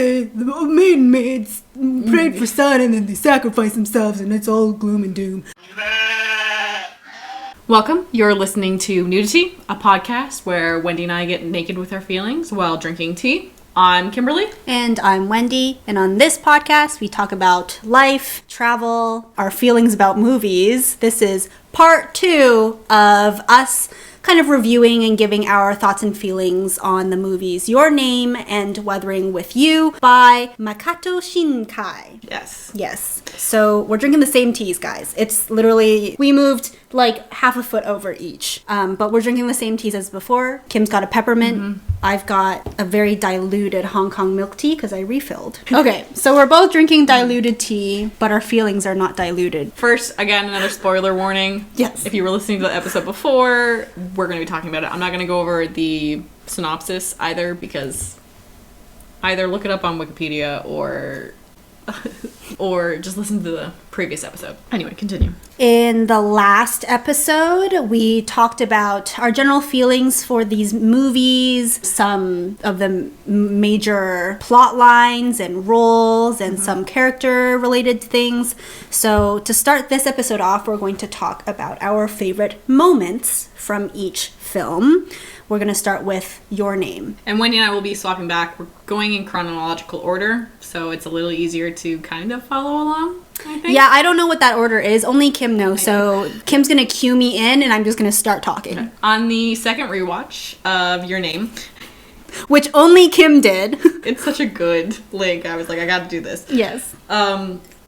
the maiden maids prayed for sun and then they sacrificed themselves and it's all gloom and doom. Welcome. You're listening to Nuditea, a podcast where Wendy and I get naked with our feelings while drinking tea. I'm Kimberly. And I'm Wendy. And on this podcast, we talk about life, travel, our feelings about movies. This is part 2 of us kind of reviewing and giving our thoughts and feelings on the movies Your Name and Weathering with You by Makato Shinkai. Yes. So we're drinking the same teas, guys. It's literally, we moved like half a foot over each. But we're drinking the same teas as before. Kim's got a peppermint. Mm-hmm. I've got a very diluted Hong Kong milk tea because I refilled. Okay, so we're both drinking diluted tea, but our feelings are not diluted. First, again, another spoiler warning. Yes. If you were listening to the episode before, we're going to be talking about it. I'm not going to go over the synopsis either because either look it up on Wikipedia or just listen to the previous episode. Anyway, continue. In the last episode, we talked about our general feelings for these movies, some of the major plot lines and roles, and some character-related things. So to start this episode off, we're going to talk about our favorite moments from each film. We're going to start with Your Name. And Wendy and I will be swapping back. We're going in chronological order, so it's a little easier to kind of follow along, I think. Yeah, I don't know what that order is. Only Kim knows. So Kim's going to cue me in, and I'm just going to start talking. Okay. On the second rewatch of Your Name, which only Kim did. It's such a good link. I was like, I got to do this. Yes.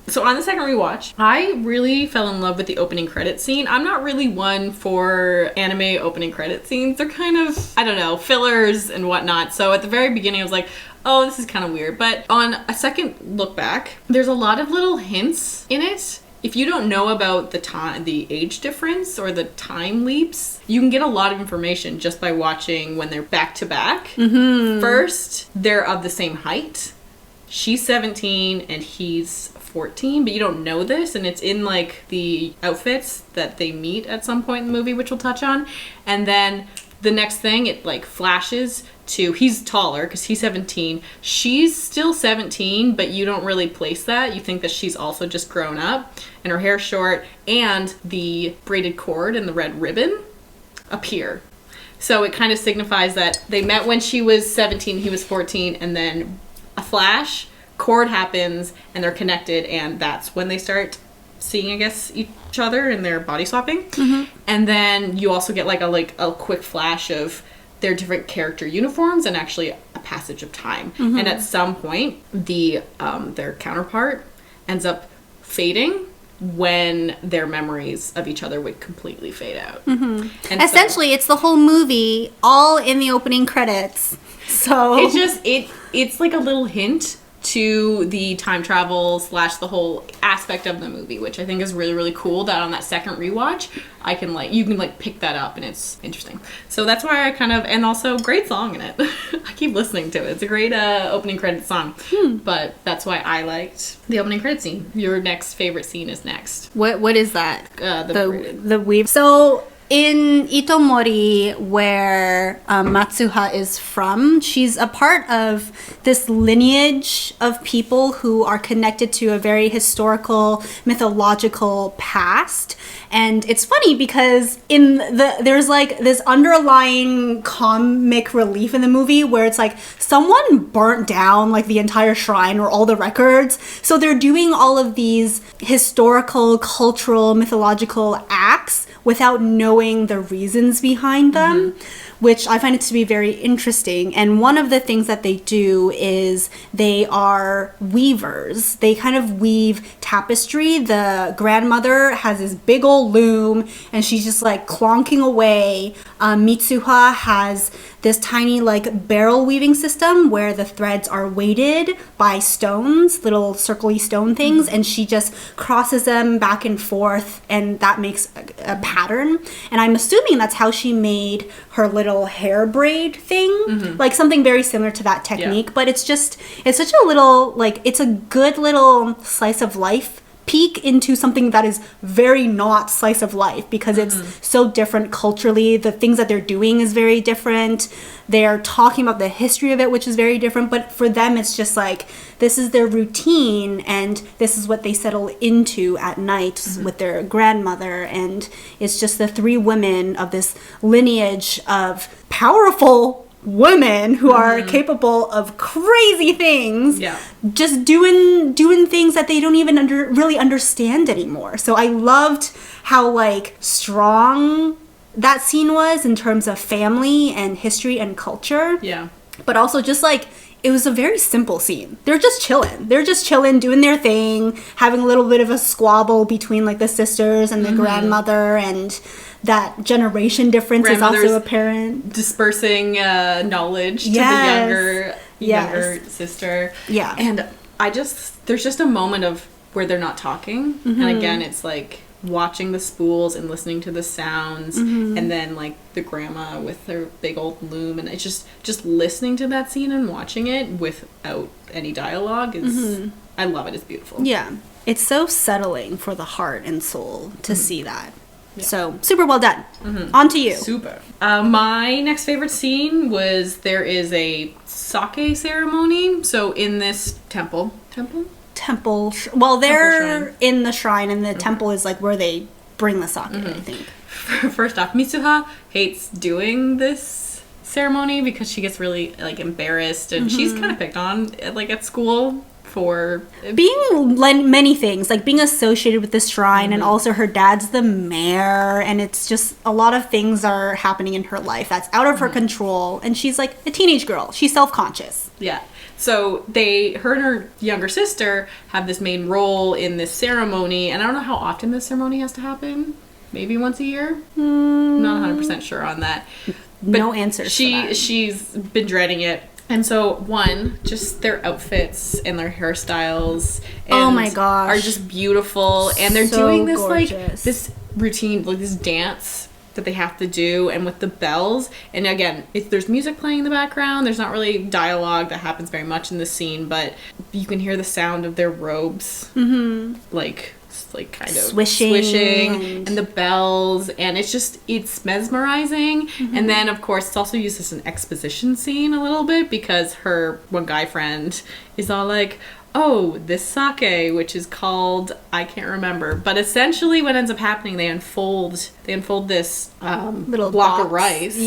So on the second rewatch, I really fell in love with the opening credit scene. I'm not really one for anime opening credit scenes. They're kind of, I don't know, fillers and whatnot. So at the very beginning, I was like, oh, this is kind of weird. But on a second look back, there's a lot of little hints in it. If you don't know about the age difference or the time leaps, you can get a lot of information just by watching when they're back to back. Mm-hmm. First, they're of the same height. She's 17 and he's 14, but you don't know this, and it's in like the outfits that they meet at some point in the movie, which we'll touch on. And then the next thing, it like flashes to he's taller because he's 17. She's still 17, but you don't really place that. You think that she's also just grown up, and her hair's short, and the braided cord and the red ribbon appear. So it kind of signifies that they met when she was 17, he was 14, and then a flash, cord happens, and they're connected, and that's when they start seeing, I guess, each other and their body swapping. Mm-hmm. And then you also get like a quick flash of their different character uniforms and actually a passage of time. Mm-hmm. And at some point, their counterpart ends up fading when their memories of each other would completely fade out. Mm-hmm. And essentially, it's the whole movie all in the opening credits. So it's just it's like a little hint to the time travel / the whole aspect of the movie, which I think is really, really cool that on that second rewatch, you can pick that up, and it's interesting. So that's why I and also great song in it. I keep listening to it. It's a great opening credit song. But that's why I liked the opening credit scene. Your next favorite scene is next. What is that? The weave. So in Itomori, where Matsuha is from, she's a part of this lineage of people who are connected to a very historical, mythological past. And it's funny because there's like this underlying comic relief in the movie where it's like someone burnt down like the entire shrine or all the records. So they're doing all of these historical, cultural, mythological acts without knowing the reasons behind them, which I find it to be very interesting. And one of the things that they do is they are weavers. They kind of weave tapestry. The grandmother has this big old loom and she's just like clonking away. Mitsuha has this tiny like barrel weaving system where the threads are weighted by stones, little circly stone things, and she just crosses them back and forth, and that makes a pattern. And I'm assuming that's how she made her little hair braid thing, like something very similar to that technique. But it's such a little, like, it's a good little slice of life peek into something that is very not slice of life because it's so different culturally. The things that they're doing is very different. They're talking about the history of it, which is very different. But for them, it's just like, this is their routine and this is what they settle into at night with their grandmother. And it's just the three women of this lineage of powerful women who are capable of crazy things, just doing things that they don't even really understand anymore. So I loved how like strong that scene was in terms of family and history and culture. Yeah. But also just like, it was a very simple scene. They're just chilling, doing their thing, having a little bit of a squabble between like the sisters and the grandmother, and that generation difference is also apparent. Dispersing knowledge to the younger sister. Yeah. And there's just a moment of where they're not talking. And again, it's like watching the spools and listening to the sounds, and then like the grandma with her big old loom, and it's just listening to that scene and watching it without any dialogue is I love it. It's beautiful. Yeah. It's so settling for the heart and soul to see that. Yeah. So, super well done. On to you. Super. My next favorite scene was there is a sake ceremony. So, in this temple. Well, they're in the shrine, and the temple is like where they bring the sake, I think. First off, Mitsuha hates doing this ceremony because she gets really like embarrassed, and she's kind of picked on like at school for being many things, like being associated with this shrine, and also her dad's the mayor, and it's just a lot of things are happening in her life that's out of her control, and she's like a teenage girl. She's self-conscious. Yeah. So her and her younger sister have this main role in this ceremony, and I don't know how often this ceremony has to happen. Maybe once a year? Not 100% sure on that. But no answers for that. She's been dreading it. And so, just their outfits and their hairstyles oh my gosh, are just beautiful. And they're so doing this gorgeous. like this routine, like this dance that they have to do, and with the bells. And again, there's music playing in the background. There's not really dialogue that happens very much in this scene, but you can hear the sound of their robes, like kind of swishing and the bells, and it's mesmerizing. And then of course it's also used as an exposition scene a little bit, because her one guy friend is all like, oh, this sake, which is called, I can't remember, but essentially what ends up happening, they unfold this little block box of rice,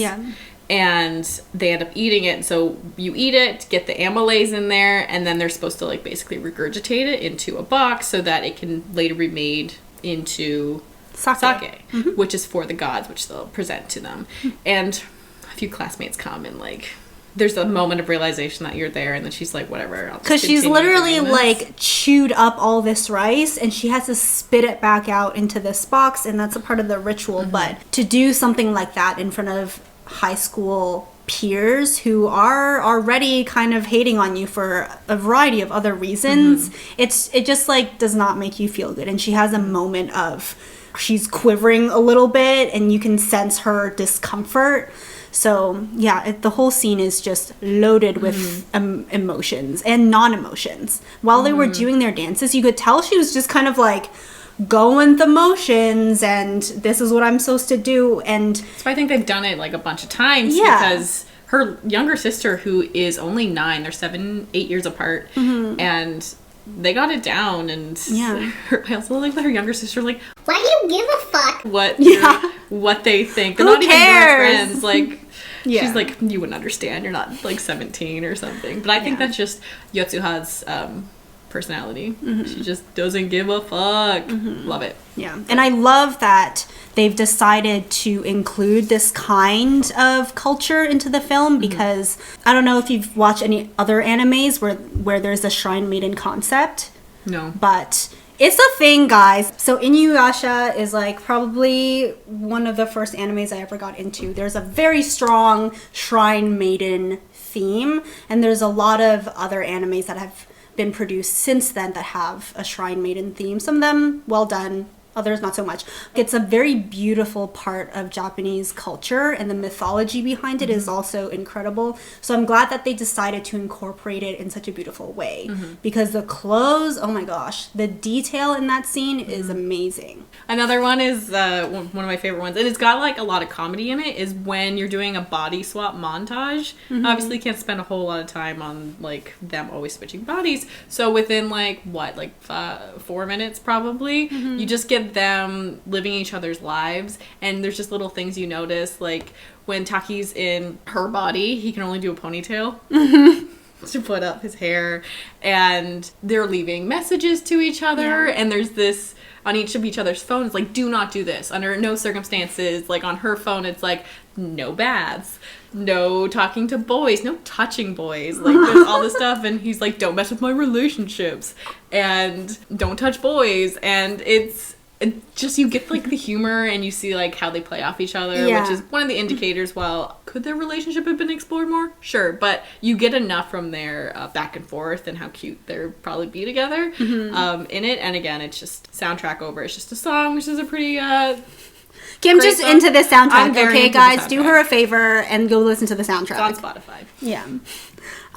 and they end up eating it. So you eat it, get the amylase in there, and then they're supposed to like basically regurgitate it into a box so that it can later be made into sake, which is for the gods, which they'll present to them. And a few classmates come and like, there's a moment of realization that you're there, and then she's like, whatever. Because she's literally like chewed up all this rice, and she has to spit it back out into this box, and that's a part of the ritual. But to do something like that in front of high school peers who are already kind of hating on you for a variety of other reasons, it just like does not make you feel good. And she has a moment of, she's quivering a little bit, and you can sense her discomfort. So yeah, the whole scene is just loaded with emotions and non-emotions. While they were doing their dances, you could tell she was just kind of like going the motions, and this is what I'm supposed to do. And so I think they've done it like a bunch of times, because her younger sister, who is only 9, they're 7-8 years apart, and they got it down. And I also like that her younger sister, like, why do you give a fuck what they think? They're Who not cares? even your friends. Like, she's like, you wouldn't understand. You're not like 17 or something. But I think that's just Yotsuha's personality. She just doesn't give a fuck. Love it. Yeah. And I love that they've decided to include this kind of culture into the film, because I don't know if you've watched any other animes where there's a shrine maiden concept. No. But it's a thing, guys. So Inuyasha is like probably one of the first animes I ever got into. There's a very strong shrine maiden theme, and there's a lot of other animes that have been produced since then that have a shrine maiden theme. Some of them well done, others not so much. It's a very beautiful part of Japanese culture, and the mythology behind it is also incredible. So I'm glad that they decided to incorporate it in such a beautiful way, because the clothes, oh my gosh, the detail in that scene is amazing. Another one is one of my favorite ones, and it's got like a lot of comedy in it, is when you're doing a body swap montage. Obviously can't spend a whole lot of time on like them always switching bodies, so within like 4 minutes probably, you just get them living each other's lives, and there's just little things you notice, like when Taki's in her body, he can only do a ponytail to put up his hair, and they're leaving messages to each other, and there's this on each of each other's phones, like, do not do this under no circumstances. Like on her phone, it's like, no baths, no talking to boys, no touching boys, like there's all this stuff, and he's like, don't mess with my relationships and don't touch boys, and it's just, you get like the humor, and you see like how they play off each other, which is one of the indicators. Well, could their relationship have been explored more? Sure, but you get enough from their back and forth and how cute they'll probably be together in it. And again, it's just soundtrack over. It's just a song, which is a pretty Kim's just song. into the soundtrack. I'm very Okay, into the guys, soundtrack. do her a favor and go listen to the soundtrack. It's on Spotify. Yeah.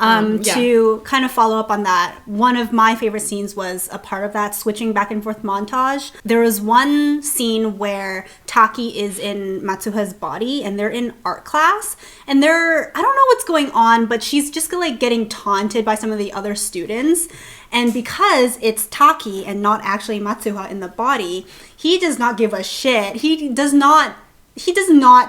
Yeah. To kind of follow up on that, one of my favorite scenes was a part of that switching back and forth montage. There was one scene where Taki is in Matsuha's body, and they're in art class, and I don't know what's going on, but she's just like getting taunted by some of the other students. And because it's Taki and not actually Matsuha in the body, he does not give a shit. He does not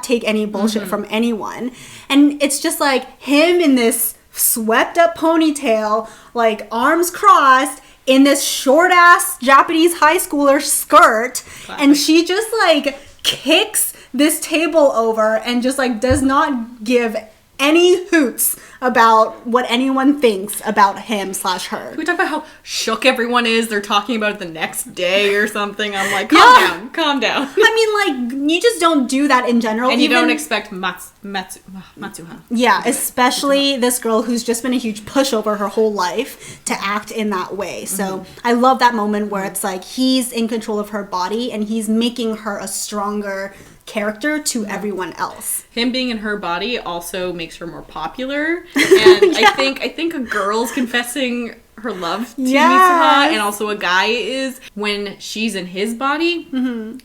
take any bullshit from anyone. And it's just like him in this swept up ponytail, like arms crossed, in this short ass Japanese high schooler skirt. Classic. And she just like kicks this table over and just like does not give any hoots about what anyone thinks about him/her. Can we talk about how shook everyone is? They're talking about it the next day or something. I'm like, calm down. I mean, like, you just don't do that in general. And you don't expect Matsuha. Yeah, especially this girl who's just been a huge pushover her whole life to act in that way. So I love that moment where it's like he's in control of her body and he's making her a stronger character to everyone else. Him being in her body also makes her more popular, and I think a girl's confessing her love to Mitsuha, and also a guy is, when she's in his body,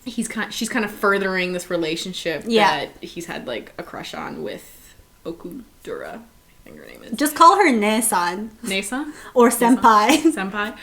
she's kind of furthering this relationship that he's had like a crush on with Okudura. I think her name is. Just call her Ne-san. Ne-san? Or Senpai. Senpai.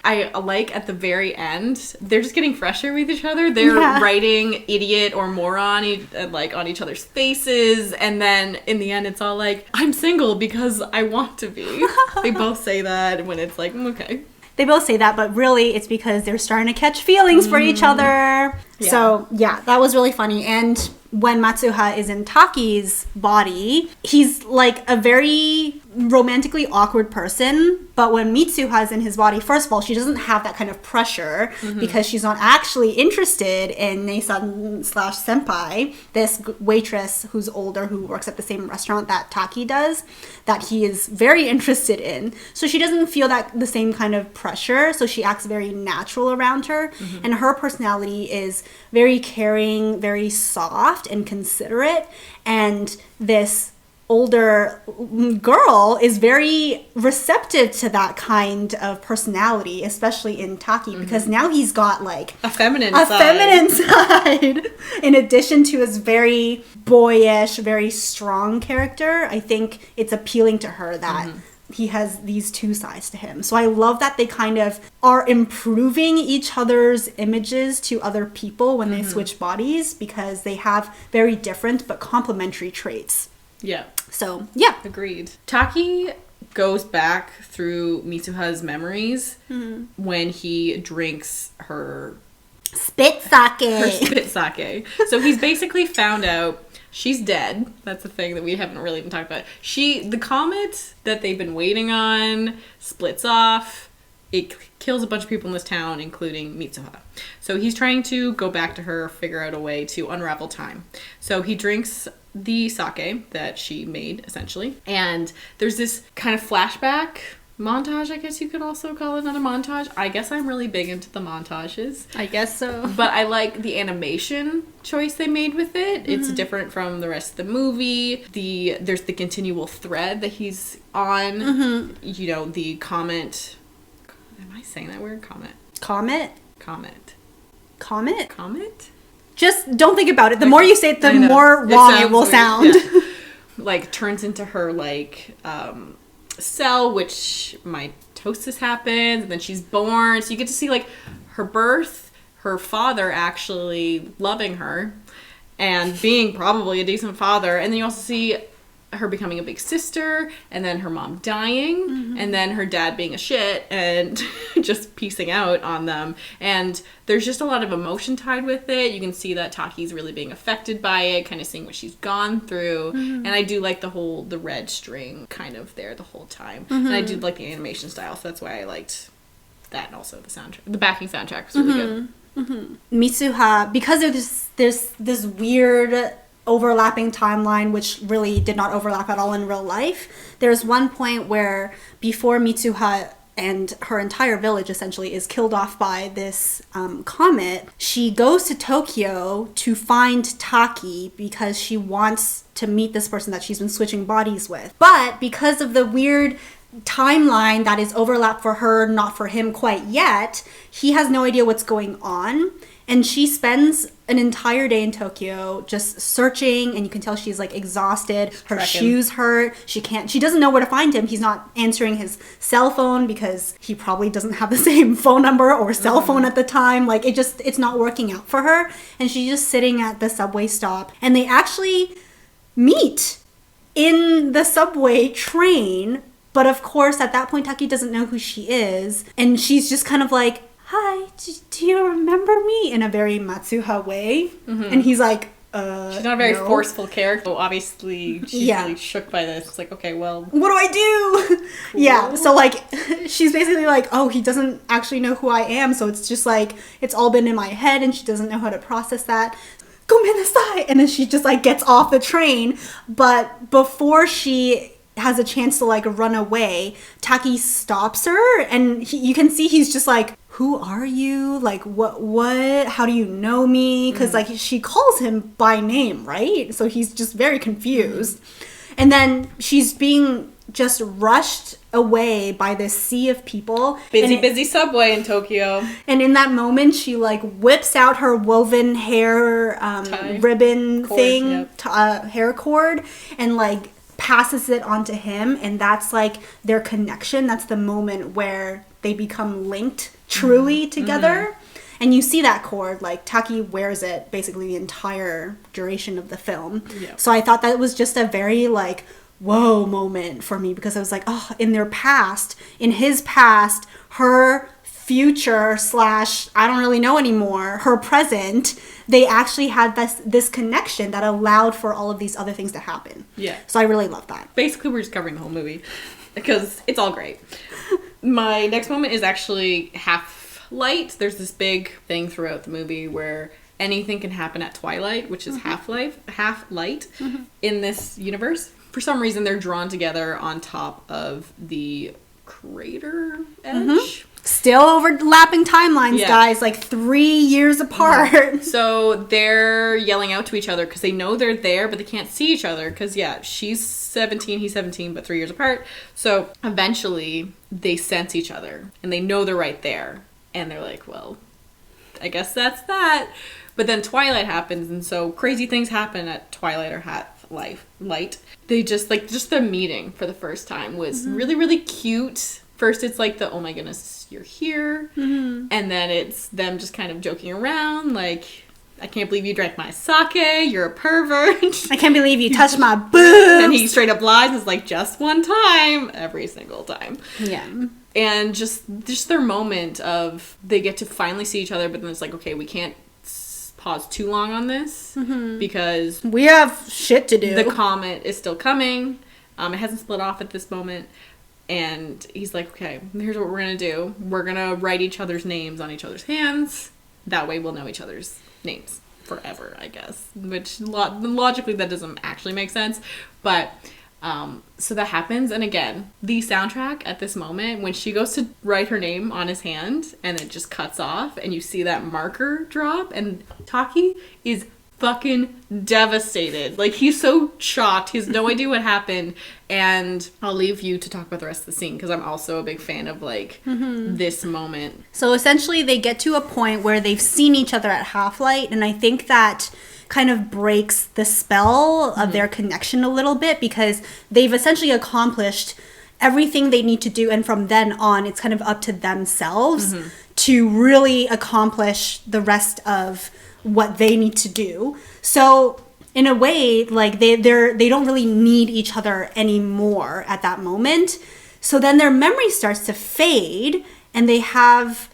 I like at the very end, they're just getting fresher with each other. They're writing idiot or moron like on each other's faces, and then in the end it's all like, I'm single because I want to be. They both say that when it's like, okay. They both say that, but really it's because they're starting to catch feelings for each other. Yeah. So yeah, that was really funny. And when Matsuha is in Taki's body, he's like a very romantically awkward person. But when Mitsuha is in his body, first of all, she doesn't have that kind of pressure because she's not actually interested in Ne-san/senpai, this waitress who's older who works at the same restaurant that Taki does, that he is very interested in. So she doesn't feel that the same kind of pressure. So she acts very natural around her. And her personality is very caring, very soft and considerate, and this older girl is very receptive to that kind of personality, especially in Taki, because now he's got like a feminine side in addition to his very boyish, very strong character. I think it's appealing to her that he has these two sides to him. So I love that they kind of are improving each other's images to other people when they switch bodies, because they have very different but complementary traits. Yeah. So, yeah. Agreed. Taki goes back through Mitsuha's memories when he drinks her Spit sake. spit sake. So he's basically found out she's dead. That's the thing that we haven't really even talked about. The comet that they've been waiting on splits off. It kills a bunch of people in this town, including Mitsuha. So he's trying to go back to her, figure out a way to unravel time. So he drinks the sake that she made, essentially. And there's this kind of flashback montage, I guess you could also call it another montage. I guess I'm really big into the montages. I guess so. But I like the animation choice they made with it. It's different from the rest of the movie. There's the continual thread that he's on. You know, the comment. Am I saying that word? Comet? Comet? Just don't think about it. The more you say it, the more wrong it will sound. Yeah. Like, turns into her, like, cell, which mitosis happens, and then she's born. So you get to see, like, her birth, her father actually loving her, and being probably a decent father. And then you also see her becoming a big sister, and then her mom dying, and then her dad being a shit and just piecing out on them. And there's just a lot of emotion tied with it. You can see that Taki's really being affected by it, kind of seeing what she's gone through. And I do like the red string kind of there the whole time. And I do like the animation style, so that's why I liked that, and also the soundtrack. The backing soundtrack was really good. Mitsuha, because there's this weird overlapping timeline, which really did not overlap at all in real life. There's one point where before Mitsuha and her entire village essentially is killed off by this comet, she goes to Tokyo to find Taki because she wants to meet this person that she's been switching bodies with. But because of the weird timeline that is overlap for her, not for him quite yet, he has no idea what's going on. And she spends an entire day in Tokyo just searching, and you can tell she's like exhausted. Her shoes hurt. She doesn't know where to find him. He's not answering his cell phone because he probably doesn't have the same phone number or cell phone at the time. Like, it's not working out for her. And she's just sitting at the subway stop, and they actually meet in the subway train. But of course, at that point, Taki doesn't know who she is. And she's just kind of like, hi, do you remember me? In a very Matsuha way. And he's like, she's not a very forceful character. So obviously, she's really shook by this. It's like, okay, well, what do I do? Cool. Yeah, so like, she's basically like, oh, he doesn't actually know who I am. So it's just like, it's all been in my head, and she doesn't know how to process that. Gomenasai! And then she just like gets off the train. But before she has a chance to like run away, Taki stops her, and you can see he's just like, who are you? Like, what? How do you know me? Because like, she calls him by name, right? So he's just very confused. And then she's being just rushed away by this sea of people. Busy subway in Tokyo. And in that moment, she like whips out her woven hair ribbon cord, thing, hair cord, and like passes it onto him. And that's like their connection. That's the moment where they become linked truly together. And you see that cord, like Taki wears it basically the entire duration of the film. So I thought that was just a very like whoa moment for me, because I was like, oh, in his past, her future / I don't really know anymore, her present, they actually had this connection that allowed for all of these other things to happen. So I really love that. Basically, we're just covering the whole movie because it's all great. My next moment is actually half light. There's this big thing throughout the movie where anything can happen at twilight, which is half light in this universe. For some reason, they're drawn together on top of the crater edge. Still overlapping timelines, guys, like 3 years apart. So they're yelling out to each other because they know they're there, but they can't see each other because, she's 17, he's 17, but 3 years apart. So eventually they sense each other and they know they're right there. And they're like, well, I guess that's that. But then twilight happens, and so crazy things happen at twilight or light. They just the meeting for the first time was really, really cute. First, it's like oh my goodness, you're here. And then it's them just kind of joking around, like, I can't believe you drank my sake, you're a pervert. I can't believe you touched my boobs. And he straight up lies, is like, just one time, every single time. And just their moment of, they get to finally see each other, but then it's like, okay, we can't pause too long on this, because we have shit to do. The comet is still coming. It hasn't split off at this moment. And he's like, okay, here's what we're going to do. We're going to write each other's names on each other's hands. That way we'll know each other's names forever, I guess. Which, logically, that doesn't actually make sense. But So that happens, and again, the soundtrack at this moment, when she goes to write her name on his hand, and it just cuts off, and you see that marker drop, and Taki is fucking devastated. Like, he's so shocked, he has no idea what happened, and I'll leave you to talk about the rest of the scene, because I'm also a big fan of, like, this moment. So essentially, they get to a point where they've seen each other at Half-Light, and I think that kind of breaks the spell of their connection a little bit, because they've essentially accomplished everything they need to do, and from then on it's kind of up to themselves to really accomplish the rest of what they need to do. So in a way, like, they don't really need each other anymore at that moment. So then their memory starts to fade, and they have,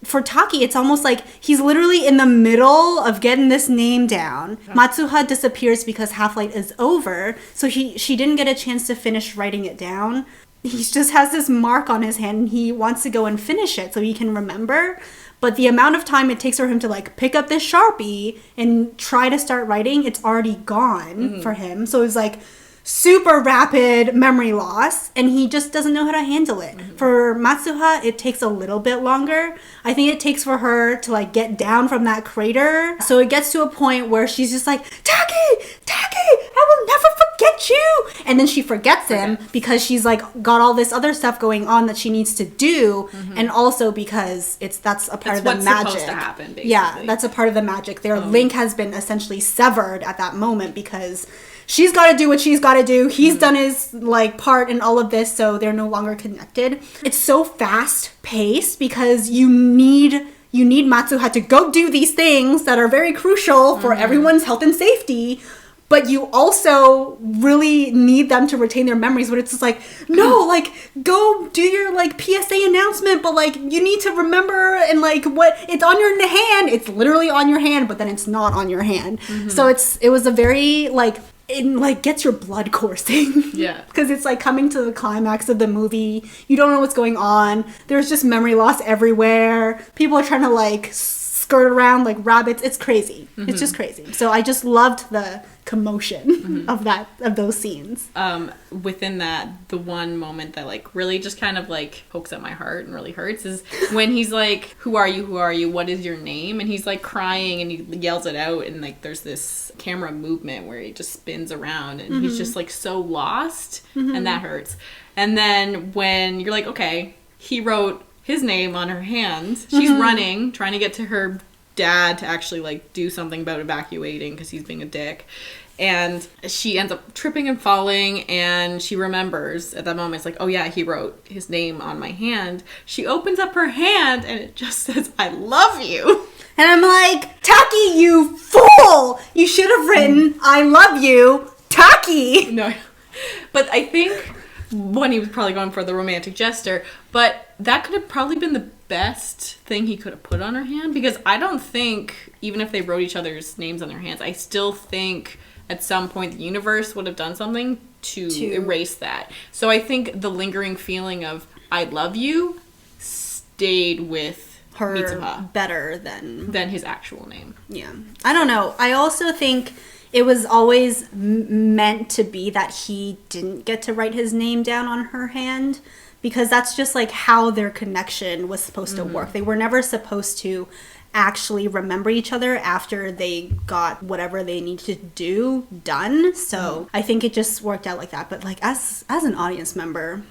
for Taki, it's almost like he's literally in the middle of getting this name down. Matsuha disappears because Half-Light is over, so she didn't get a chance to finish writing it down. He just has this mark on his hand, and he wants to go and finish it so he can remember. But the amount of time it takes for him to, like, pick up this Sharpie and try to start writing, it's already gone for him. So it's like super rapid memory loss, and he just doesn't know how to handle it. For Matsuha, it takes a little bit longer. I think it takes for her to, like, get down from that crater. So it gets to a point where she's just like, Taki, I will never forget you. And then she forgets him because she's, like, got all this other stuff going on that she needs to do, and also because that's a part of the magic. What's supposed to happen, basically. Yeah, that's a part of the magic. Their link has been essentially severed at that moment because she's got to do what she's got to do. He's done his, like, part in all of this, so they're no longer connected. It's so fast-paced because you need Matsuha to go do these things that are very crucial for everyone's health and safety, but you also really need them to retain their memories. But it's just like, no, like, go do your, like, PSA announcement, but, like, you need to remember, and, like, what, it's on your hand. It's literally on your hand, but then it's not on your hand. So it was a very, like, it, like, gets your blood coursing. Yeah. Because it's, like, coming to the climax of the movie. You don't know what's going on. There's just memory loss everywhere. People are trying to, like, skirt around like rabbits. It's crazy. It's just crazy. So I just loved the commotion of those scenes. Within that, the one moment that, like, really just kind of, like, pokes at my heart and really hurts is when he's like, who are you, what is your name? And he's, like, crying and he yells it out, and, like, there's this camera movement where he just spins around and he's just, like, so lost, and that hurts. And then when you're like, okay, he wrote his name on her hand, she's running, trying to get to her dad to actually, like, do something about evacuating because he's being a dick. And she ends up tripping and falling, and she remembers at that moment, it's like, oh yeah, he wrote his name on my hand. She opens up her hand, and it just says, I love you. And I'm like, Taki, you fool! You should have written, I love you, Taki! No. But I think, one, he was probably going for the romantic gesture, but that could have probably been the best thing he could have put on her hand, because I don't think, even if they wrote each other's names on their hands, I still think at some point the universe would have done something to erase that. So I think the lingering feeling of I love you stayed with her Mitsuha better than his actual name. Yeah. I don't know. I also think it was always meant to be that he didn't get to write his name down on her hand, because that's just like how their connection was supposed to work. They were never supposed to actually remember each other after they got whatever they needed to do done. So I think it just worked out like that. But, like, as an audience member,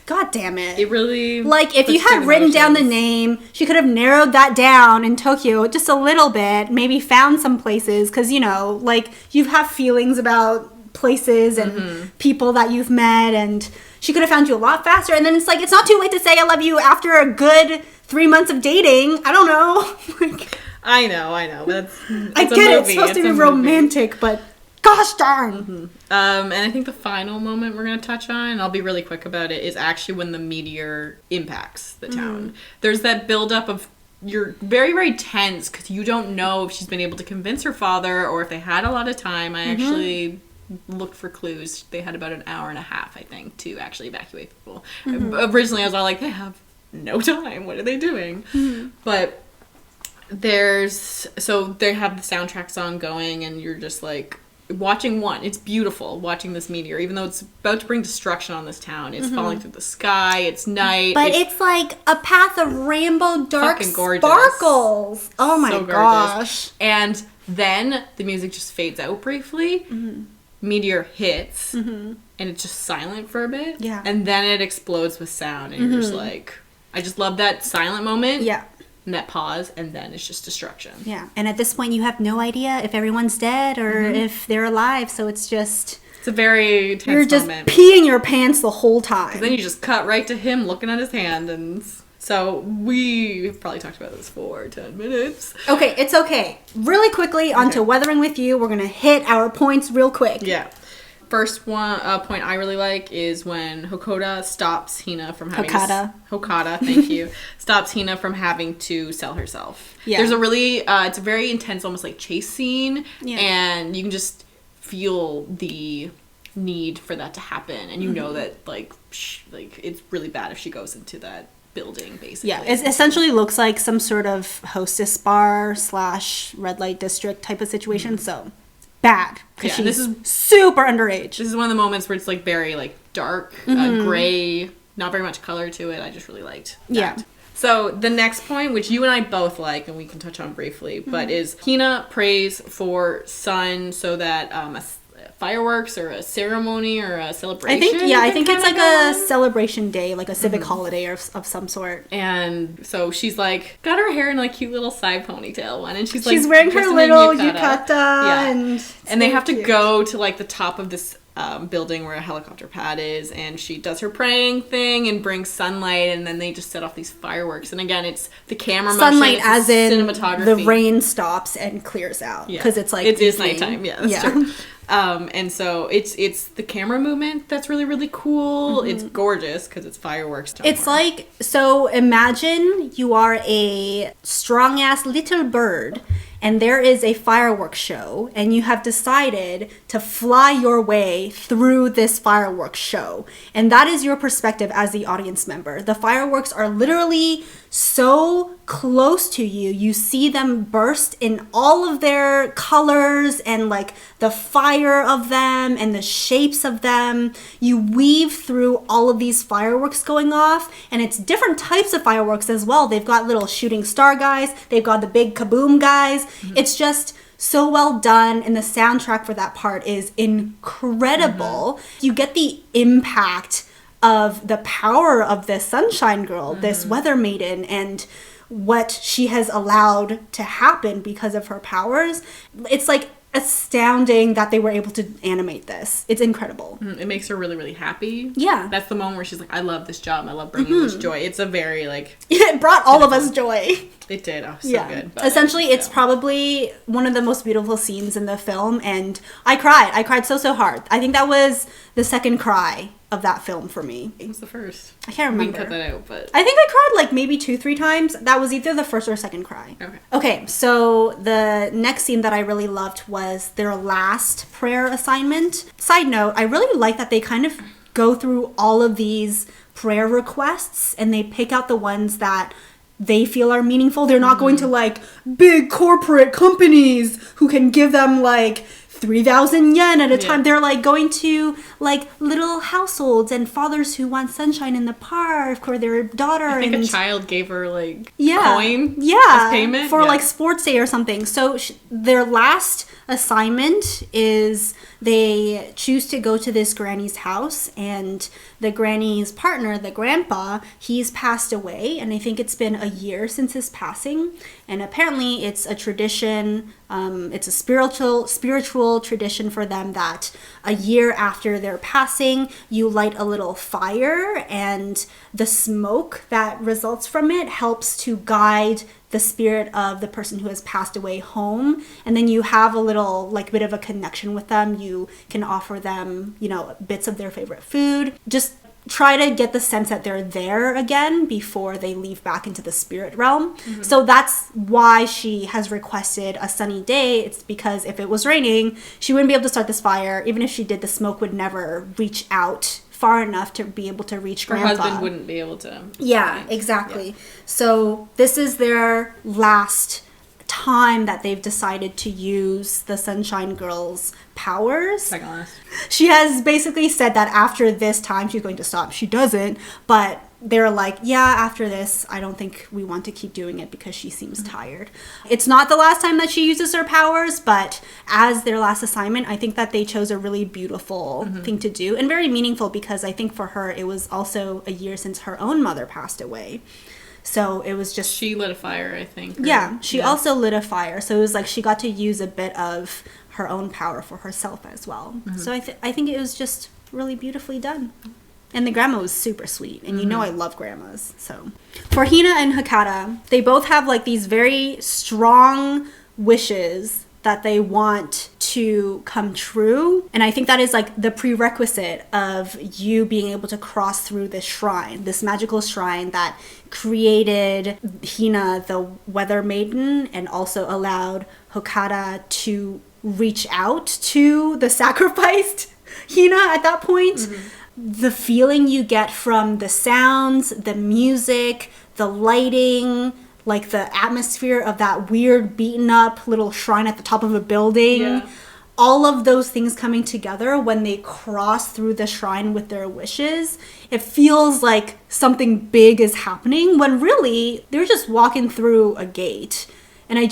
god damn it. It really, like, if you had written down the name, she could have narrowed that down in Tokyo just a little bit, maybe found some places, because, you know, like, you have feelings about places and people that you've met, and she could have found you a lot faster. And then it's like, it's not too late to say I love you after a good 3 months of dating. I don't know. Like, I know. But I get it. It's supposed to be romantic, but gosh darn. And I think the final moment we're going to touch on, and I'll be really quick about it, is actually when the meteor impacts the town. There's that buildup of, you're very, very tense because you don't know if she's been able to convince her father or if they had a lot of time. I actually looked for clues. They had about an hour and a half, I think, to actually evacuate people. Originally, I was all like, they have no time. What are they doing? But so they have the soundtrack song going, and you're just like, watching it's beautiful watching this meteor, even though it's about to bring destruction on this town. It's falling through the sky. It's night. But it's like a path of rainbow dark fucking gorgeous. sparkles. Oh my So gorgeous. gosh. And then the music just fades out briefly. Meteor hits, and it's just silent for a bit. Yeah. And then it explodes with sound, and you're just like, I just love that silent moment. Yeah. And that pause, and then it's just destruction. Yeah. And at this point, you have no idea if everyone's dead or if they're alive. So it's just... It's a very tense You're just moment. peeing your pants the whole time. Then you just cut right to him looking at his hand, and so we've probably talked about this for 10 minutes. Okay, it's okay. Really quickly, onto Weathering with You. We're going to hit our points real quick. Yeah. First one point I really like is when Hokoda stops Hina from having Hokada, thank you. Stops Hina from having to sell herself. Yeah. There's a really it's a very intense, almost like chase scene, and you can just feel the need for that to happen, and you know that like it's really bad if she goes into that building, basically. Yeah, it essentially looks like some sort of hostess bar / red light district type of situation. So bad because she's this is super underage. This is one of the moments where it's like very like dark, gray, not very much color to it. I just really liked that. Yeah. So the next point, which you and I both like, and we can touch on briefly, but is Hina prays for sun so that fireworks or a ceremony or a celebration. I think it's like a celebration day, like a civic holiday of some sort. And so she's like got her hair in like cute little side ponytail one, and she's wearing her little yukata, and they have to go to like the top of this building where a helicopter pad is, and she does her praying thing and brings sunlight, and then they just set off these fireworks. And again, it's the camera sunlight motion, as in cinematography. The rain stops and clears out because it's like it is nighttime. Yeah, that's true. And so it's the camera movement that's really, really cool. It's gorgeous because it's fireworks. It's like, so imagine you are a strong ass little bird and there is a fireworks show and you have decided to fly your way through this fireworks show. And that is your perspective as the audience member. The fireworks are literally so close to you. You see them burst in all of their colors and like the fire of them and the shapes of them. You weave through all of these fireworks going off, and it's different types of fireworks as well. They've got little shooting star guys. They've got the big kaboom guys. It's just so well done, and the soundtrack for that part is incredible. You get the impact of the power of this sunshine girl, this weather maiden, and what she has allowed to happen because of her powers. It's like astounding that they were able to animate this. It's incredible. It makes her really, really happy. Yeah. That's the moment where she's like, I love this job. I love bringing this joy. It's a very like... It brought all of us joy. It did. Oh, so good. But essentially, it's probably one of the most beautiful scenes in the film, and I cried. I cried so hard. I think that was the second cry of that film for me. It was the first. I can't remember. We can cut that out, but... I think I cried like maybe 2-3 times. That was either the first or second cry. Okay, so the next scene that I really loved was their last prayer assignment. Side note, I really like that they kind of go through all of these prayer requests and they pick out the ones that they feel are meaningful. They're not going to like big corporate companies who can give them like 3,000 yen at a time. They're like going to like little households and fathers who want sunshine in the park for their daughter. I think and a child gave her like coin as payment for like sports day or something. So their last assignment is they choose to go to this granny's house, and the granny's partner, the grandpa, he's passed away, and I think it's been a year since his passing. And apparently it's a tradition, it's a spiritual tradition for them that a year after their passing, you light a little fire, and the smoke that results from it helps to guide the spirit of the person who has passed away home. And then you have a little like bit of a connection with them. You can offer them, you know, bits of their favorite food. Just try to get the sense that they're there again before they leave back into the spirit realm. So that's why she has requested a sunny day. It's because if it was raining, she wouldn't be able to start this fire. Even if she did, the smoke would never reach out far enough to be able to reach Grandpa. Her husband wouldn't be able to. Yeah, exactly. Yeah. So this is their last time that they've decided to use the Sunshine Girl's powers. Second last. She has basically said that after this time she's going to stop. She doesn't, but they're like, yeah, after this, I don't think we want to keep doing it because she seems tired. It's not the last time that she uses her powers, but as their last assignment, I think that they chose a really beautiful thing to do and very meaningful, because I think for her, it was also a year since her own mother passed away. So it was just... She lit a fire, I think. Yeah, she also lit a fire. So it was like she got to use a bit of her own power for herself as well. So I think it was just really beautifully done. And the grandma was super sweet. And you know I love grandmas. So for Hina and Hakata, they both have like these very strong wishes that they want to come true. And I think that is like the prerequisite of you being able to cross through this shrine, this magical shrine that created Hina, the weather maiden, and also allowed Hakata to reach out to the sacrificed Hina at that point. The feeling you get from the sounds, the music, the lighting, like the atmosphere of that weird beaten up little shrine at the top of a building, all of those things coming together when they cross through the shrine with their wishes, it feels like something big is happening when really they're just walking through a gate. And it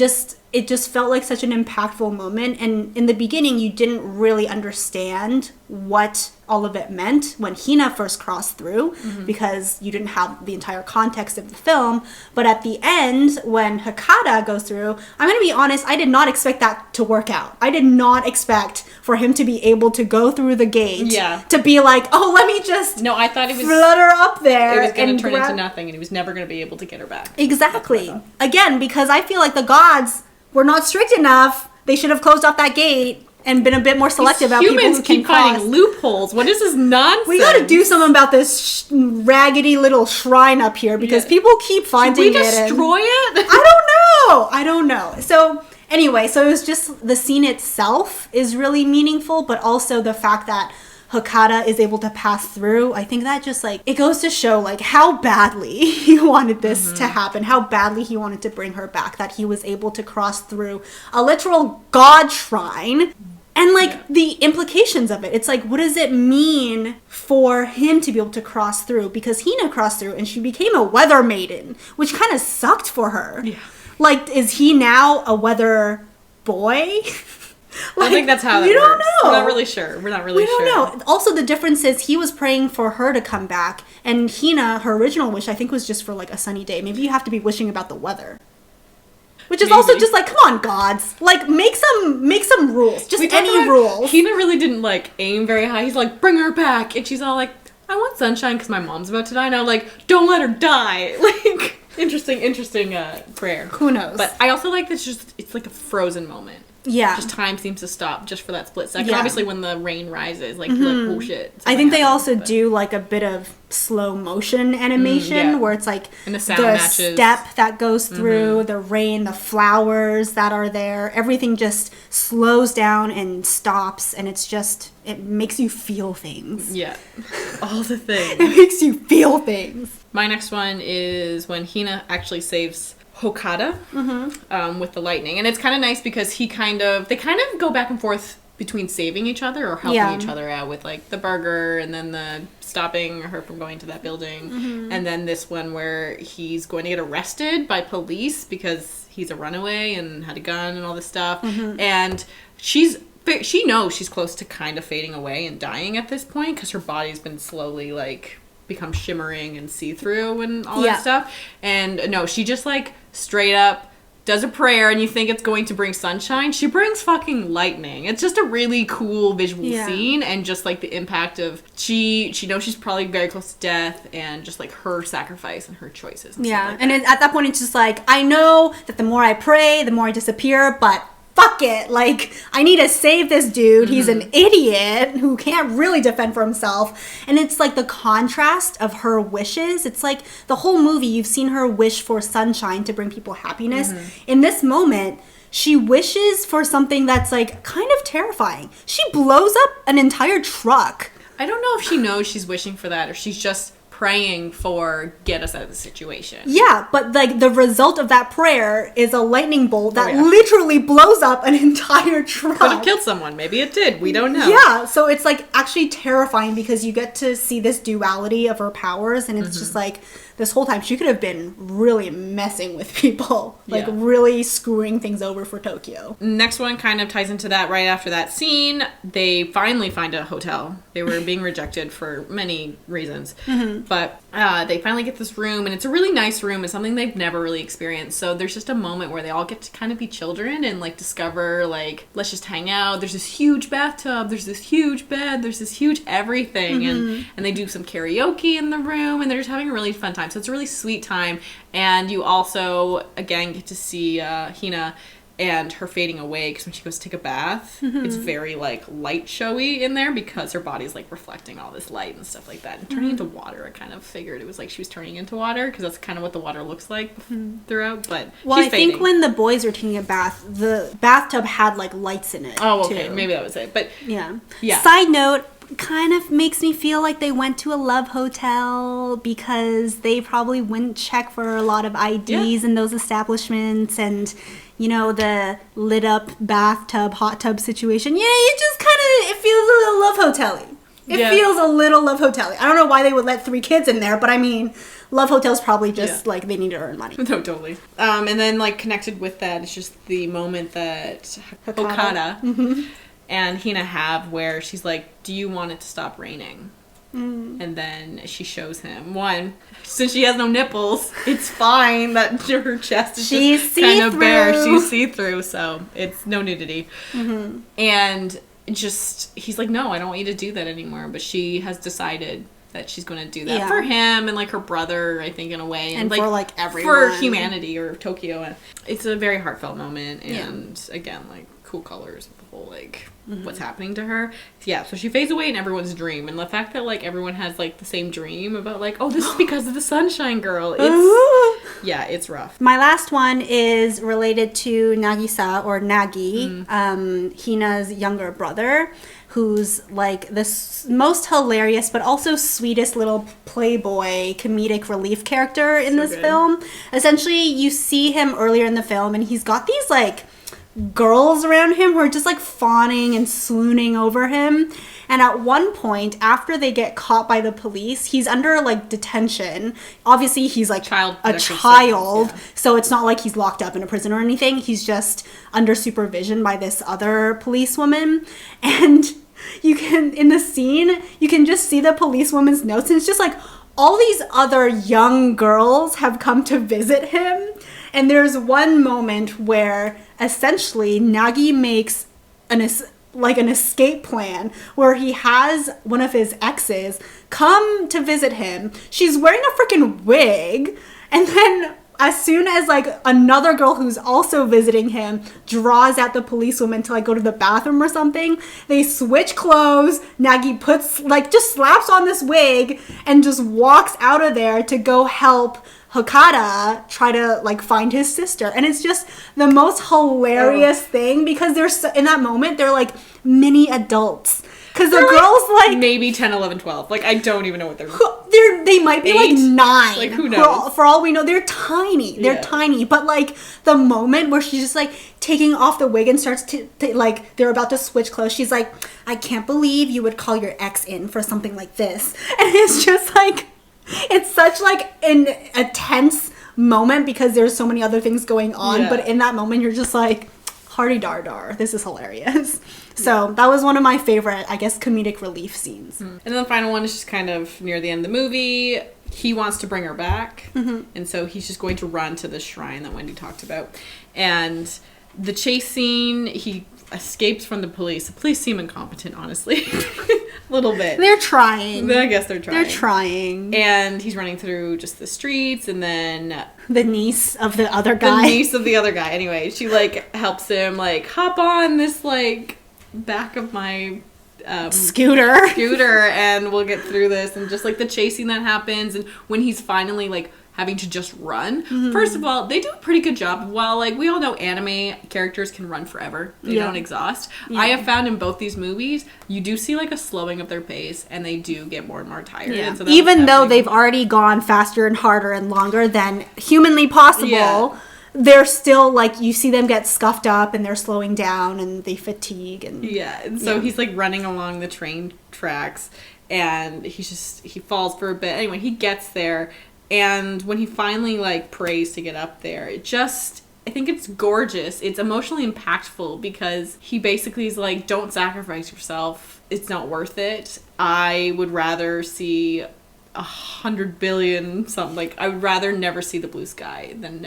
just felt like such an impactful moment. And in the beginning, you didn't really understand what all of it meant when Hina first crossed through, because you didn't have the entire context of the film. But at the end, when Hakata goes through, I'm going to be honest, I did not expect that to work out. I did not expect for him to be able to go through the gate, to be like, oh, let me just I thought it was flutter up there. It was going to turn into nothing, and he was never going to be able to get her back. Exactly. Again, because I feel like the gods were not strict enough. They should have closed off that gate and been a bit more selective about people who can cross. Finding loopholes. What is this nonsense? We got to do something about this raggedy little shrine up here, because people keep finding it. Should we destroy it? I don't know. So anyway, so it was just the scene itself is really meaningful, but also the fact that Hakata is able to pass through. I think that just like, it goes to show like how badly he wanted this to happen, how badly he wanted to bring her back, that he was able to cross through a literal god shrine. And like the implications of it, it's like, what does it mean for him to be able to cross through? Because Hina crossed through and she became a weather maiden, which kind of sucked for her. Yeah. Like, is he now a weather boy? I think that's how that works. Don't know. We're not really sure. We don't know. Also, the difference is he was praying for her to come back, and Hina, her original wish, I think, was just for like a sunny day. Maybe you have to be wishing about the weather. Which is also just like, come on, gods. Like, make some rules. Just any rules. Hina really didn't, like, aim very high. He's like, bring her back. And she's all like, I want sunshine because my mom's about to die. And I'm like, don't let her die. Like, interesting prayer. Who knows? But I also like that it's like a frozen moment. Yeah. Just time seems to stop just for that split second. Yeah. Obviously, when the rain rises, like, you're like, oh shit. I think they also do like a bit of slow motion animation where it's like and the sound matches. Step that goes through, the rain, the flowers that are there. Everything just slows down and stops, and it makes you feel things. Yeah. All the things. It makes you feel things. My next one is when Hina actually saves Hakata with the lightning, and it's kind of nice because they kind of go back and forth between saving each other or helping each other out with like the burger, and then the stopping her from going to that building, and then this one where he's going to get arrested by police because he's a runaway and had a gun and all this stuff, and she knows she's close to kind of fading away and dying at this point because her body's been slowly like become shimmering and see-through and all that stuff. And no, she just like straight up does a prayer, and you think it's going to bring sunshine. She brings fucking lightning. It's just a really cool visual scene, and just like the impact of she knows she's probably very close to death, and just like her sacrifice and her choices. And stuff like and that. at that point it's just like, I know that the more I pray, the more I disappear, but fuck it. Like, I need to save this dude. He's an idiot who can't really defend for himself. And it's like the contrast of her wishes. It's like the whole movie, you've seen her wish for sunshine to bring people happiness. In this moment, she wishes for something that's like kind of terrifying. She blows up an entire truck. I don't know if she knows she's wishing for that, or she's just praying for get us out of the situation. Yeah, but like the result of that prayer is a lightning bolt that literally blows up an entire truck. Could have killed someone. Maybe it did. We don't know. Yeah, so it's like actually terrifying because you get to see this duality of her powers, and it's just like this whole time she could have been really messing with people, like really screwing things over for Tokyo. Next one kind of ties into that. Right after that scene, they finally find a hotel. They were being rejected for many reasons, but they finally get this room, and it's a really nice room. It's something they've never really experienced. So there's just a moment where they all get to kind of be children and like discover, like, let's just hang out. There's this huge bathtub. There's this huge bed. There's this huge everything, and they do some karaoke in the room, and they're just having a really fun time. So it's a really sweet time, and you also again get to see Hina and her fading away, because when she goes to take a bath, it's very like light showy in there because her body's like reflecting all this light and stuff like that, and turning into water. I kind of figured it was like she was turning into water because that's kind of what the water looks like throughout. But well, she's I think fading. when the boys were taking a bath, the bathtub had like lights in it. Oh, okay, too. maybe that was it. But Yeah. Yeah. Side note, kind of makes me feel like they went to a love hotel because they probably wouldn't check for a lot of IDs in those establishments, and you know, the lit up bathtub, hot tub situation. Yeah, it just kind of, it feels a little love hotel-y. It feels a little love hotel-y. I don't know why they would let 3 kids in there, but I mean, love hotels probably just like they need to earn money. No, totally. And then like connected with that, it's just the moment that Okada and Hina have where she's like, do you want it to stop raining? And then she shows him, one, since she has no nipples, it's fine that her chest is just kind of bare. She's see-through, so it's no nudity. And just, he's like, no, I don't want you to do that anymore. But she has decided that she's going to do that for him and like her brother, I think, in a way. And like, for like everyone. For humanity or Tokyo. It's a very heartfelt moment. And again, like cool colors, the whole like what's happening to her. Yeah, so she fades away in everyone's dream. And the fact that like everyone has like the same dream about like, oh, this is because of the Sunshine Girl. It's, yeah, it's rough. My last one is related to Nagisa, or Nagi, Hina's younger brother, who's like the most hilarious but also sweetest little playboy comedic relief character in this film. Essentially, you see him earlier in the film, and he's got these like girls around him who are just like fawning and swooning over him. And at one point, after they get caught by the police, he's under like detention. Obviously, he's like a child, so it's not like he's locked up in a prison or anything. He's just under supervision by this other policewoman. And you can, in the scene, you can just see the policewoman's notes, and it's just like all these other young girls have come to visit him. And there's one moment where essentially Nagi makes an escape plan where he has one of his exes come to visit him. She's wearing a freaking wig, and then as soon as like another girl who's also visiting him draws out the policewoman to like go to the bathroom or something, they switch clothes. Nagi puts like just slaps on this wig and just walks out of there to go help Hokada try to like find his sister. And it's just the most hilarious thing because they're so, in that moment they're like mini adults. Because the girls like maybe 10, 11, 12. Like I don't even know what they might be 8? like 9. Like who knows? For all we know, they're tiny. They're tiny. But like the moment where she's just like taking off the wig and starts to like they're about to switch clothes, she's like, I can't believe you would call your ex in for something like this. And it's just like, it's such like a tense moment because there's so many other things going on. But in that moment, you're just like, hardy dar dar, this is hilarious. So that was one of my favorite, I guess, comedic relief scenes. And then the final one is just kind of near the end of the movie. He wants to bring her back. And so he's just going to run to the shrine that Wendy talked about. And the chase scene, he escapes from the police. The police seem incompetent, honestly. A little bit. They're trying. I guess they're trying. They're trying. And he's running through just the streets, and then the niece of the other guy. Anyway, she like helps him like hop on this like back of my scooter, and we'll get through this. And just like the chasing that happens, and when he's finally like having to just run. First of all, they do a pretty good job. While like we all know anime characters can run forever, they don't exhaust. I have found in both these movies, you do see like a slowing of their pace, and they do get more and more tired. And so even though they've already gone faster and harder and longer than humanly possible, they're still like, you see them get scuffed up and they're slowing down and they fatigue. And so he's like running along the train tracks, and he falls for a bit. Anyway, he gets there, and when he finally like prays to get up there, I think it's gorgeous. It's emotionally impactful because he basically is like, don't sacrifice yourself. It's not worth it. I would rather see 100 billion something. Like, I would rather never see the blue sky than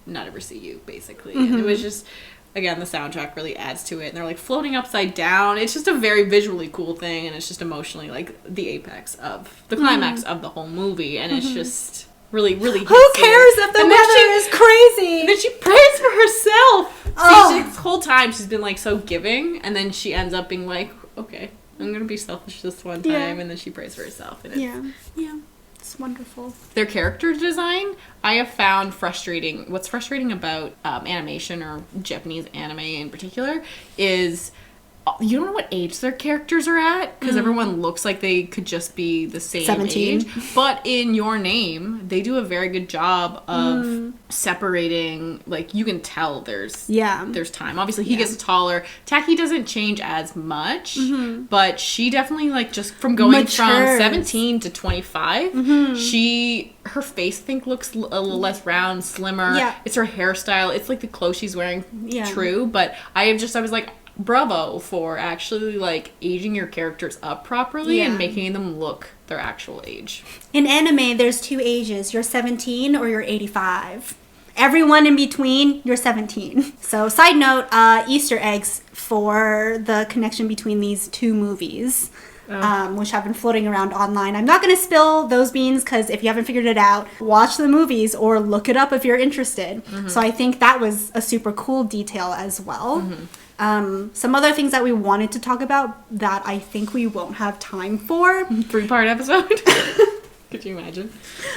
not ever see you, basically. And it was just, again, the soundtrack really adds to it. And they're like floating upside down. It's just a very visually cool thing, and it's just emotionally like the apex of the climax of the whole movie. And it's just really, really hits who cares if the weather is crazy? And then she prays for herself. See, this whole time she's been like so giving, and then she ends up being like, okay, I'm gonna be selfish this one time, and then she prays for herself. And it's, it's wonderful. Their character design, I have found frustrating. What's frustrating about animation, or Japanese anime in particular, is you don't know what age their characters are at, because everyone looks like they could just be the same 17. age. But in Your Name, they do a very good job of separating, like, you can tell there's time. Obviously, he gets taller. Taki doesn't change as much, but she definitely, like, just from going from 17 to 25, her face, I think, looks a little less round, slimmer. Yeah. It's her hairstyle. It's, like, the clothes she's wearing, true. But I was like, bravo for actually like aging your characters up properly and making them look their actual age. In anime, there's 2 ages. You're 17 or you're 85. Everyone in between, you're 17. So, side note, Easter eggs for the connection between these 2 movies, which have been floating around online. I'm not going to spill those beans, because if you haven't figured it out, watch the movies or look it up if you're interested. So I think that was a super cool detail as well. Some other things that we wanted to talk about that I think we won't have time for. 3-part episode. Could you imagine?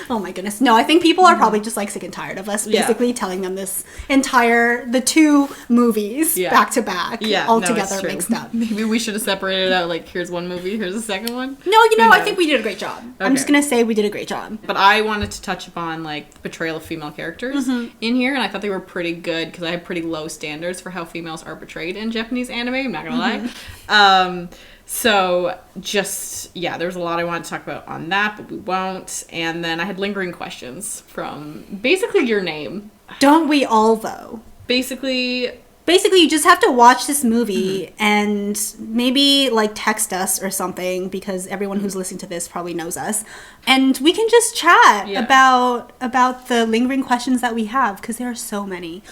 Oh my goodness. No, I think people are probably just like sick and tired of us basically telling them the 2 movies back to back all together mixed up. Maybe we should have separated it out, like, here's one movie, here's the second one. No, I think we did a great job. Okay. I'm just going to say we did a great job. But I wanted to touch upon, like, portrayal of female characters in here, and I thought they were pretty good, because I have pretty low standards for how females are portrayed in Japanese anime, I'm not going to lie. So, just, there's a lot I wanted to talk about on that, but we won't. And then I had lingering questions from basically Your Name. Don't we all, though? Basically, you just have to watch this movie and maybe, like, text us or something, because everyone who's listening to this probably knows us. And we can just chat about the lingering questions that we have, because there are so many.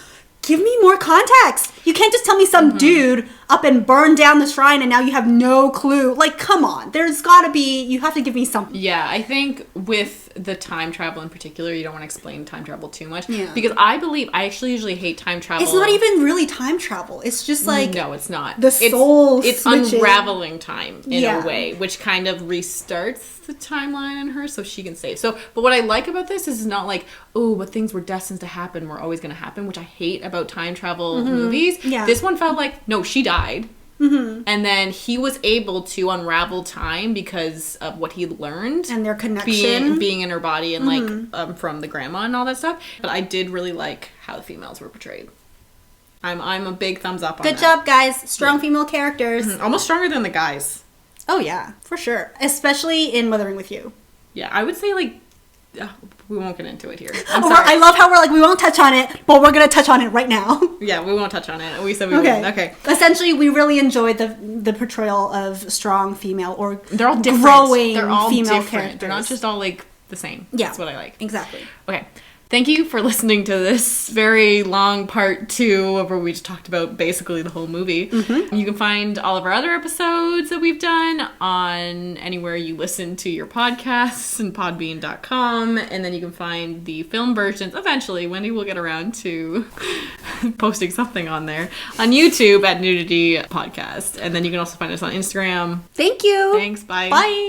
Give me more context. You can't just tell me some dude up and burned down the shrine and now you have no clue. Like, come on. There's got to be, you have to give me something. Yeah, I think with the time travel in particular, you don't want to explain time travel too much. Yeah. Because I actually usually hate time travel. It's not even really time travel. It's just like... No, it's not. The soul It's switching. unraveling time in a way, which kind of restarts the timeline in her so she can save. But what I like about this is not like, oh, but things were destined to happen were always going to happen, which I hate about time travel movies. Yeah. This one felt like, no, she died. And then he was able to unravel time because of what he learned. And their connection. Being in her body and like from the grandma and all that stuff. But I did really like how the females were portrayed. I'm a big thumbs up on that. Good job, guys. Strong female characters. Almost stronger than the guys. Oh, yeah. For sure. Especially in Mothering with You. Yeah, I would say like... we won't get into it here. I love how we're like, we won't touch on it, but we're going to touch on it right now. Yeah, we won't touch on it. We said we wouldn't. Okay. Essentially, we really enjoyed the portrayal of strong female or they're all different. Growing they're all female different. characters. They're not just all like the same. Yeah. That's what I like. Exactly. Okay. Thank you for listening to this very long part 2 of where we just talked about basically the whole movie. You can find all of our other episodes that we've done on anywhere you listen to your podcasts and podbean.com. And then you can find the film versions eventually. Wendy will get around to posting something on there on YouTube at Nuditea Podcast. And then you can also find us on Instagram. Thank you. Thanks. Bye. Bye.